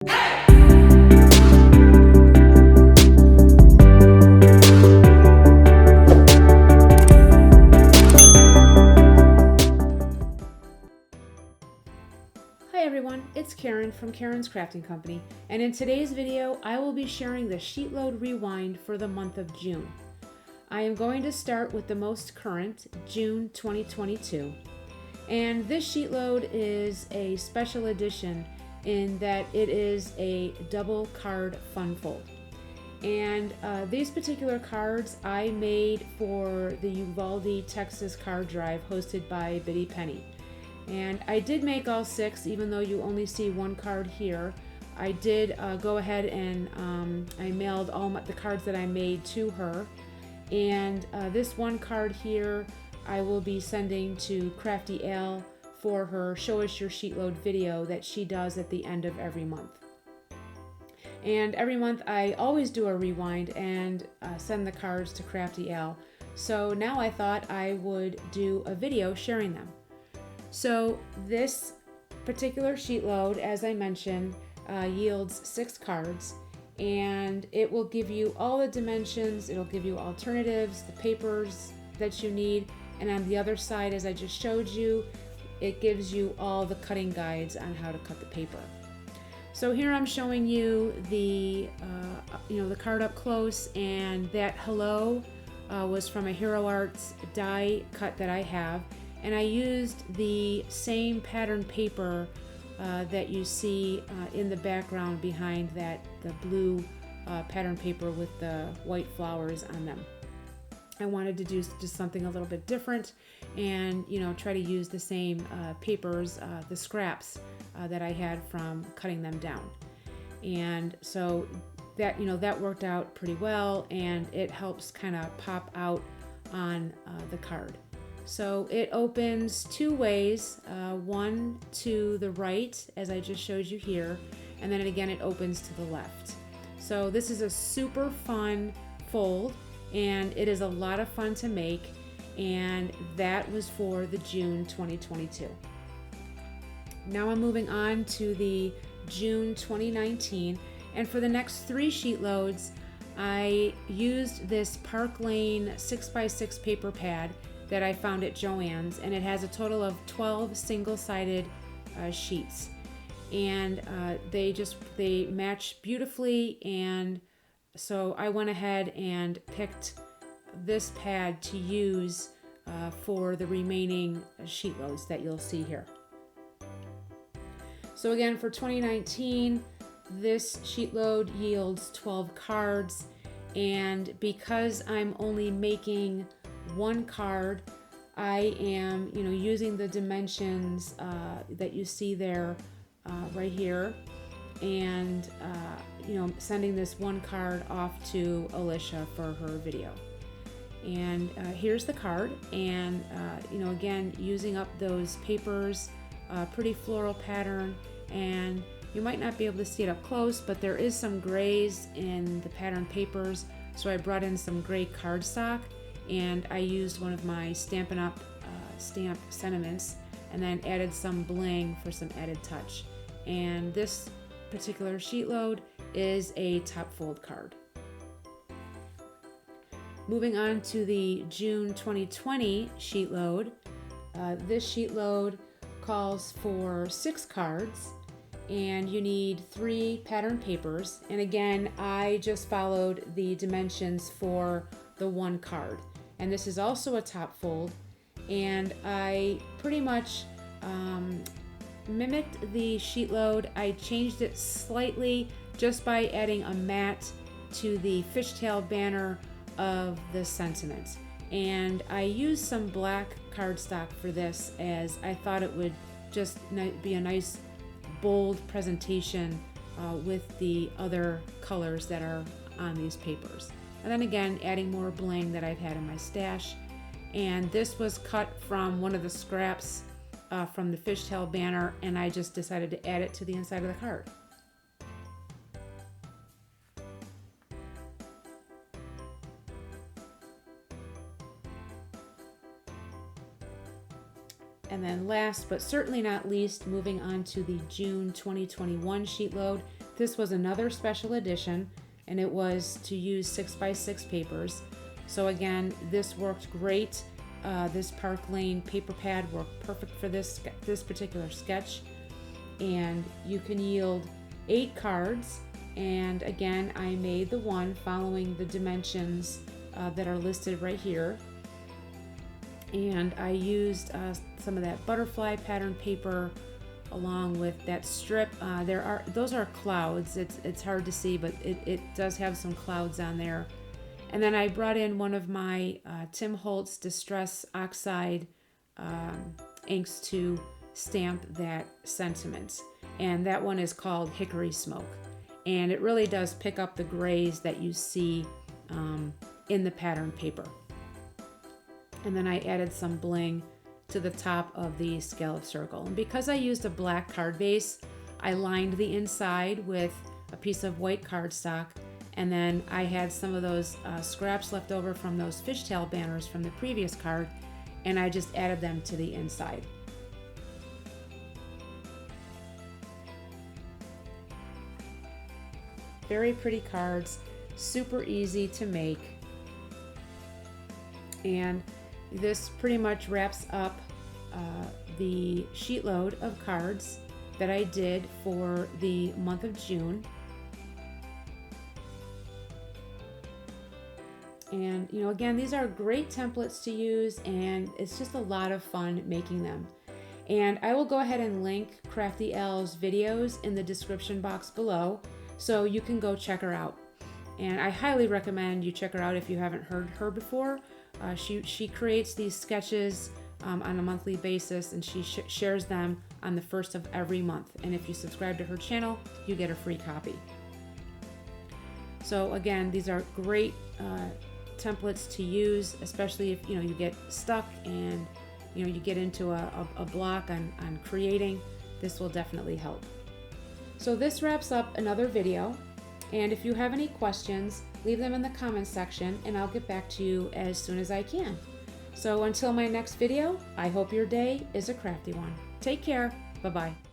Hi everyone, it's Karen from Karen's Crafting Company, and in today's video I will be sharing the Sheetload Rewind for the month of June. I am going to start with the most current, June 2022, and this Sheetload is a special edition in that it is a double card fun fold. And these particular cards I made for the Uvalde, Texas card drive hosted by Biddy Penny. And I did make all 6, even though you only see one card here. I did go ahead and I mailed all the cards that I made to her. And this one card here I will be sending to Crafty for her Show Us Your Sheetload video that she does at the end of every month. And every month I always do a rewind and send the cards to Crafty So now I thought I would do a video sharing them. So this particular sheet load, as I mentioned, yields 6 cards, and it will give you all the dimensions, it'll give you alternatives, the papers that you need, and on the other side, as I just showed you, it gives you all the cutting guides on how to cut the paper. So here I'm showing you the the card up close, and that hello was from a Hero Arts die cut that I have. And I used the same pattern paper that you see in the background behind the blue pattern paper with the white flowers on them. I wanted to do just something a little bit different and try to use the same papers, the scraps that I had from cutting them down. And so that that worked out pretty well, and it helps kind of pop out on the card. So it opens 2 ways, one to the right, as I just showed you here, and then again it opens to the left. So this is a super fun fold, and it is a lot of fun to make, and that was for the June 2022. Now I'm moving on to the June 2019, and for the next 3 sheet loads, I used this Park Lane 6x6 paper pad that I found at Joann's, and it has a total of 12 single-sided sheets, and they match beautifully. And so I went ahead and picked this pad to use for the remaining sheet loads that you'll see here. So again, for 2019, this sheet load yields 12 cards, and because I'm only making 1 card, I am using the dimensions that you see there right here, and sending this 1 card off to Alicia for her video. And here's the card, and again, using up those papers, pretty floral pattern, and you might not be able to see it up close, but there is some grays in the pattern papers, so I brought in some gray cardstock, and I used one of my Stampin' Up! Stamp sentiments, and then added some bling for some added touch. And this particular sheet load is a top fold card. Moving on to the June 2020 sheet load. This sheet load calls for 6 cards, and you need 3 pattern papers. And again, I just followed the dimensions for the 1 card. And this is also a top fold, and I pretty much mimicked the sheet load. I changed it slightly just by adding a mat to the fishtail banner of the sentiment. And I used some black cardstock for this, as I thought it would just be a nice bold presentation with the other colors that are on these papers. And then again, adding more bling that I've had in my stash. And this was cut from one of the scraps from the fishtail banner, and I just decided to add it to the inside of the card. And then last but certainly not least, moving on to the June 2021 sheet load. This was another special edition, and it was to use 6x6 papers. So again, this worked great. This Park Lane paper pad worked perfect for this particular sketch. And you can yield 8 cards. And again, I made the one following the dimensions that are listed right here. And I used some of that butterfly pattern paper along with that strip. Those are clouds. It's hard to see, but it does have some clouds on there. And then I brought in one of my Tim Holtz Distress Oxide inks to stamp that sentiment. And that one is called Hickory Smoke. And it really does pick up the grays that you see in the pattern paper. And then I added some bling to the top of the scallop circle. And because I used a black card base, I lined the inside with a piece of white cardstock, and then I had some of those scraps left over from those fishtail banners from the previous card, and I just added them to the inside. Very pretty cards, super easy to make. And this pretty much wraps up the sheet load of cards that I did for the month of June. And you know, again, these are great templates to use, and it's just a lot of fun making them. And I will go ahead and link Crafty Elle's videos in the description box below, so you can go check her out. And I highly recommend you check her out if you haven't heard her before. She creates these sketches on a monthly basis, and she shares them on the first of every month. And if you subscribe to her channel, you get a free copy. So again, these are great templates to use, especially if you get stuck and you get into a block on creating. This will definitely help. So this wraps up another video. And if you have any questions, leave them in the comments section and I'll get back to you as soon as I can. So until my next video, I hope your day is a crafty one. Take care. Bye-bye.